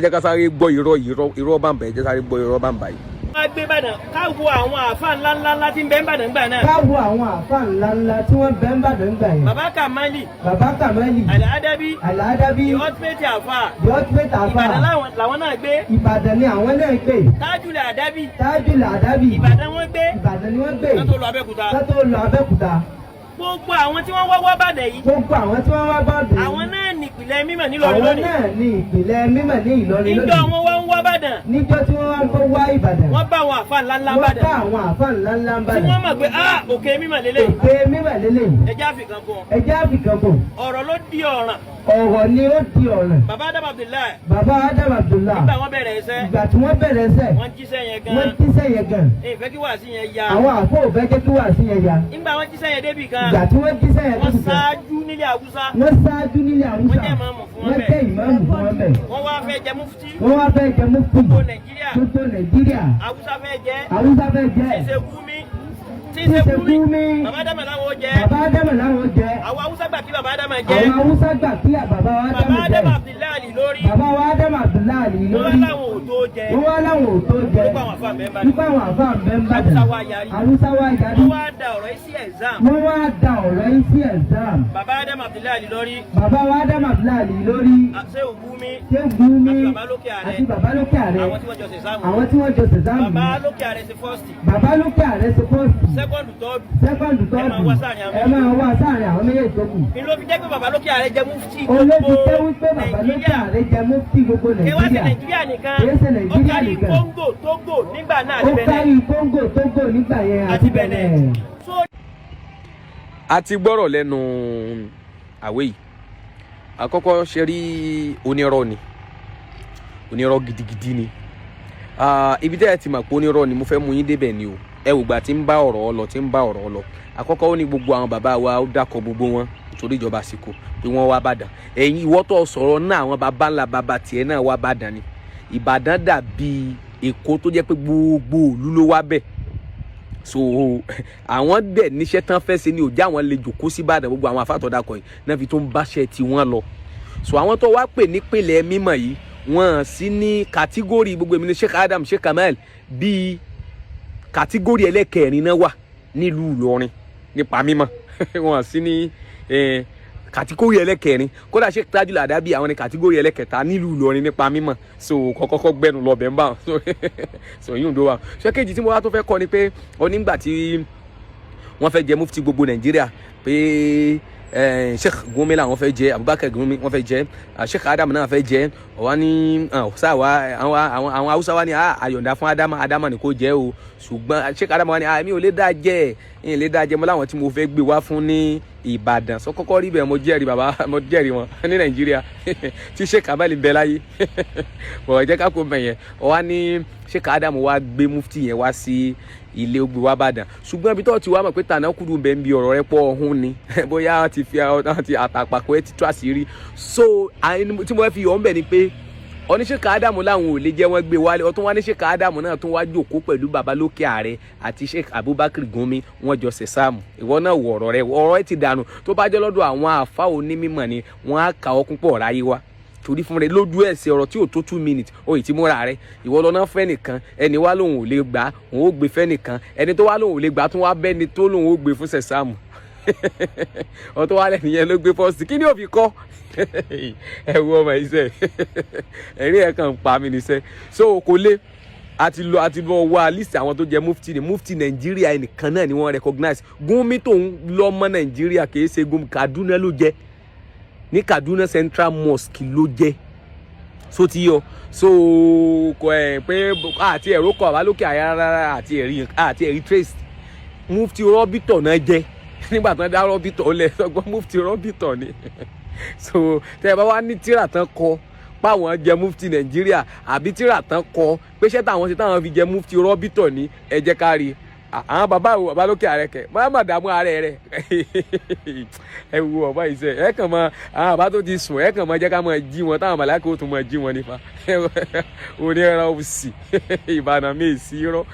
jẹ́ ká sáré gbọ́ irọ́ bàǹbà ẹ jẹ́ sáré gbọ́ irọ́ bàǹbà yìí. wọ́n gbé Ìbàdàn káwo àwọn àáfà ńláńlá tí ń bẹ Ìbàdàn gbà náà. káwo àwọn àáfà ńláńlá tí wọ́n bẹ Ìbàdàn gbà yẹn. Bàbá Kàmálì. Bàbá Kàmálì. Al-Adabi. Al-Adabi. the ultimate àáfà. the ultimate àáfà. Ìbàdàn làwọn náà gbé. Ìbàdàn ni àwọn náà gbé. Tajul Adabi. Tajul Adabi. Ìbàdàn wọ́n gbé. Ìbàdàn ni wọ́n gbé. kátó lọ Abẹ́òkúta. kátó lọ Abẹ́òkúta. gbogbo àwọn tí wọ́n wá Ìbàdàn yìí. gbogbo àwọn tí wọ́n wá Ìbàdàn yìí. àwọn náà ní ìpìlẹ̀ mímọ̀ nílọrin lónìí. àwọn náà ní ìpìlẹ̀ mímọ̀ ní Ìlọrin lónìí. níjọ́ wọn wá ń wá Ìbàdàn. níjọ́ tí wọ́n wá Ìbàdàn. wọ́n bá àwọn àáfà ńláńlá wọ́n Ìbàdàn. bá àwọn àáfà ńláńlá Ìbàdàn. tí wọ́n mọ̀ pé òkè mímọ̀ lélẹ̀. òkè mímọ̀ lélẹ̀. ẹjẹ́ àfikàn fún ọ. ẹjẹ́ àfikàn fún. ọ̀rọ̀ ló di ọ̀ràn. ọ̀rọ̀ ni ó di ọ̀ràn. Bàbá Adam Abdullahi. Bàbá Adam Abdullahi. nígbà wọ́n bẹ̀rẹ̀ iṣẹ́. ìgbà tí wọ́n bẹ̀rẹ̀ iṣẹ́. wọ́n jíṣẹ́ yẹn gan. wọ́n jíṣẹ́ yẹn gan. ìfẹ́ kí wàásù yẹn ya. àwọn àfọ òfẹ́ jẹ́ kí wàásù yẹn ya. nígbà wọ́n jíṣẹ́ yẹn débì kan. ìgbà tí wọ́n jíṣẹ́ yẹn wọ́n débì kan. ṣáájú nílẹ̀ Haúsá. wọ́n ṣáájú nílẹ̀ Haúsá. wọ́n jẹ́ ìmáàmù fún wọn wọ́n bẹ́ẹ̀. jẹ́ ìmáàmù fún wọn bẹ́ẹ̀. wọ́n wá fẹ́ jẹ mufti. wọ́n wá fẹ́ jẹ mufti. gbogbo Nàìjíríà. gbogbo Nàìjíríà. Haúsá fẹ́ jẹ. Haúsá fẹ́ jẹ. ṣíṣe Gumi. ṣíṣe Gumi. Bàbá Ádámù làwọn jẹ. Bàbá Ádámù làwọn jẹ. àwọn Haúsá gbà kí Bàbá Ádámù jẹ. àwọn Haúsá gbà kí bàbá wa Ádámù jẹ. Bàbá Ádámù Abdullahi lórí. bàbá wa Ádámù Abdullahi wọ́n lórí. láwọn ò tó jẹ. wọ́n láwọn ò tó jẹ. nípa àwọn àfáà mẹ́mbà. nípa àwọn àfáà mẹ́mbà. Haúsá wá yarí. Haúsá wá yarí. wọ́n wá da ọ̀rọ̀ yìí sí exam. wọ́n wá da ọ̀rọ̀ yìí sí exam. Bàbá Ádámù Abdullahi lórí. bàbá wa Ádámù Abdullahi lórí. ṣé Gumi. ṣé Gumi. àti Bàbá Lókè Àrẹ. àti Bàbá Lókè Àrẹ. àwọn tí wọ́n jọ ṣe exam. àwọn tí wọ́n jọ ṣe exam. Bàbá Lókè Àrẹ ṣe first. Bàbá Lókè Àrẹ ṣe first. second third. second third. ẹ máa wá sáàrin àwọn ẹ máa wá sáàrin àwọn méjèèjì tó kù. ni ló fi jẹ́ pé Bàbá Lókè Àrẹ jẹ́ mufti olóòtú jẹ́ wípé Bàbá Lókè Àrẹ jẹ́ mufti gbogbo kí wá sí Nàìjíríà. Nàìjíríà nìkan. kì í ṣe ó Nàìjíríà kárí nìkan. Congo Togo nígbà náà ó àti Benin. kárí Congo Togo nígbà yẹn àti Benin. a ti gbọ́rọ̀ lẹ́nu àwẹ̀ yìí àkọ́kọ́ ṣe rí onírọ́ ni onírọ́ gidigidi ni ibi tẹ́ ẹ ti mọ̀ pé onírọ́ ni mo fẹ́ mú yín débẹ̀ ni o ẹ wò gbà tí ń bá ọ̀rọ̀ lọ àkọ́kọ́ ó ní gbogbo àwọn bàbá wa ó dákọ̀ gbogbo wọn nítorí ìjọba àsìkò pé wọ́n wá bàdàn ẹ̀yin ìwọ tó sọ̀rọ̀ náà àwọn bàbá ńlá bàbá tiẹ̀ náà wá bàdàn ni Ìbàdàn dàbí Èkó tó jẹ́ pé gbogbo ìlú ló wá bẹ̀ so àwọn dẹ̀ níṣẹ́ tán fẹ́ ṣe ni òjá àwọn lè jòkó sí Ìbàdàn gbogbo àwọn àfàtọ̀ dàkọ̀ yìí náà fi tó ń báṣẹ́ tí wọ́n lọ so àwọn tó wá pè nípìnlẹ̀ mímọ̀ yìí wọ́n sí ní kàtígórì gbogbo èmi ní Sheikh Adam Sheikh Kamal bíi kàtígórì ẹlẹ́kẹ̀rin náà wà nílùú Ìlọrin nípa mímọ̀ wọ́n sí ní kàtígórì ẹlẹ́kẹrin kódà Sheikh Tajul Adabi àwọn ní kàtígórì ẹlẹ́kẹta nílùú Ìlọrin nípa mímọ̀ so kọ́kọ́ gbẹ́nu lọ bẹ́ẹ̀ ń bá so yíò dó wa ṣé kejì tí mo wá tó fẹ́ kọ́ ni pé onígbà tí wọ́n fẹ́ jẹ mufti gbogbo Nàìjíríà pé Sheikh Gumi làwọn fẹ́ jẹ Abubakar Gumi wọ́n fẹ́ jẹ Sheikh Adam náà fẹ́ jẹ ọ̀wá ní sáwà àwọn Haúsá wa ní àyọ̀ǹda fún Adama ní kò jẹ́ o ṣùgbọ́n Sheikh Adam wa ní mi ò lè dá jẹ́ ẹ̀yìn lè dá jẹ́ mọ́ láwọn tí mo fẹ́ gbé wá fún ní Ìbàdàn sọ kọ́kọ́ rí bẹ́ẹ̀ mo jẹ́rìí bàbá mo jẹ́rìí wọn ní Nàìjíríà tí Sheikh Kamal bẹ láyé bọ̀ jẹ́ ká kó bẹ̀yẹn ọ̀wá ní Sheikh Adam wa gbé mufti yẹn wá sí ilé ogbe wa Ìbàdàn ṣùgbọ́n ibi tó ti wá mọ̀ pé tànà kúrú bẹ́ẹ̀ ń bi ọ̀rọ̀ rẹ pọ̀ ọ̀hún ni bóyá ti fi àtàpàkọ́ ẹ ti tó àṣírí so tí mo fẹ́ fi yọ̀ ọ́ ń bẹ̀ ni pé Sheikh Adam làwọn ò lè jẹ́ wọ́n gbé wálé ọtún wá ní Sheikh Adam náà tún wá jókòó pẹ̀lú Bàbá Lókè Àrẹ àti Sheikh Abubakar Gumi wọ́n jọ ṣe sáàmù ìwọ náà wọ ọ̀rọ̀ ẹ ti dànù tó bá jẹ́ lọ́dọ̀ àwọn àfa onímọ̀ ni wọ́n á kà ọ́ púpọ̀ ráyé wá torí fún rẹ lójú ẹsẹ̀ ọ̀rọ̀ tí ò tó 2 minutes ó ì tí múra rẹ ìwọ lọ náà fẹ́ nìkan ẹni wá lòun ò lè gbà òun ó gbé fẹ́ nìkan ẹni tó wá lòun ò lè gbà tún wá bẹ́ni tó lòun ó gbé fún sẹ̀sáàmù ọtọ́ wa lẹ́nu yẹn ló gbé fọ́ọ̀sì kí ni ò fi kọ́ ẹ wo ọmọ iṣẹ́ ẹ̀rí ẹ̀ kàn ń pa mí níṣẹ́ so kò lé àti lọ wá list àwọn tó jẹ mufti ni mufti Nàìjíríà ẹnìkan náà ni wọ́n recognize Gumi tó ń lọ́mọ Nàìjíríà kì í ṣe Gumi Kaduna ló jẹ́ ní Kaduna Central Mosque ló jẹ́ so ti yọ so kò pé àti ẹ̀rọ kọ̀ Bàbá Lókè Àrẹ rárá àti ẹ̀rí trace mufti Rọ́bìtọ̀ náà jẹ́ nígbà tán dá Rọ́bìtọ̀ lẹ̀ sọgbọ́n mufti Rọ́bìtọ̀ ni so tẹ́ ẹ bá wá ní tíra tán kọ páwọn jẹ mufti Nàìjíríà àbí tíra tán kọ pé ṣé táwọn ṣe táwọn fi jẹ mufti Rọ́bìtọ̀ ní ẹ jẹ́ ká rí àwọn Bàbá Lókè Àrẹ kẹ má dààmú ààrẹ rẹ ẹ wo ọba ìṣe ẹ kàn mọ àwọn bàbá tó ti sùn ẹ kàn mọ jẹ́ ká mọ jí wọn táwọn màláìkà ó tún mọ jí wọn nípa onírànwọ́ sí Ìbàdàn mi ì sí rọ.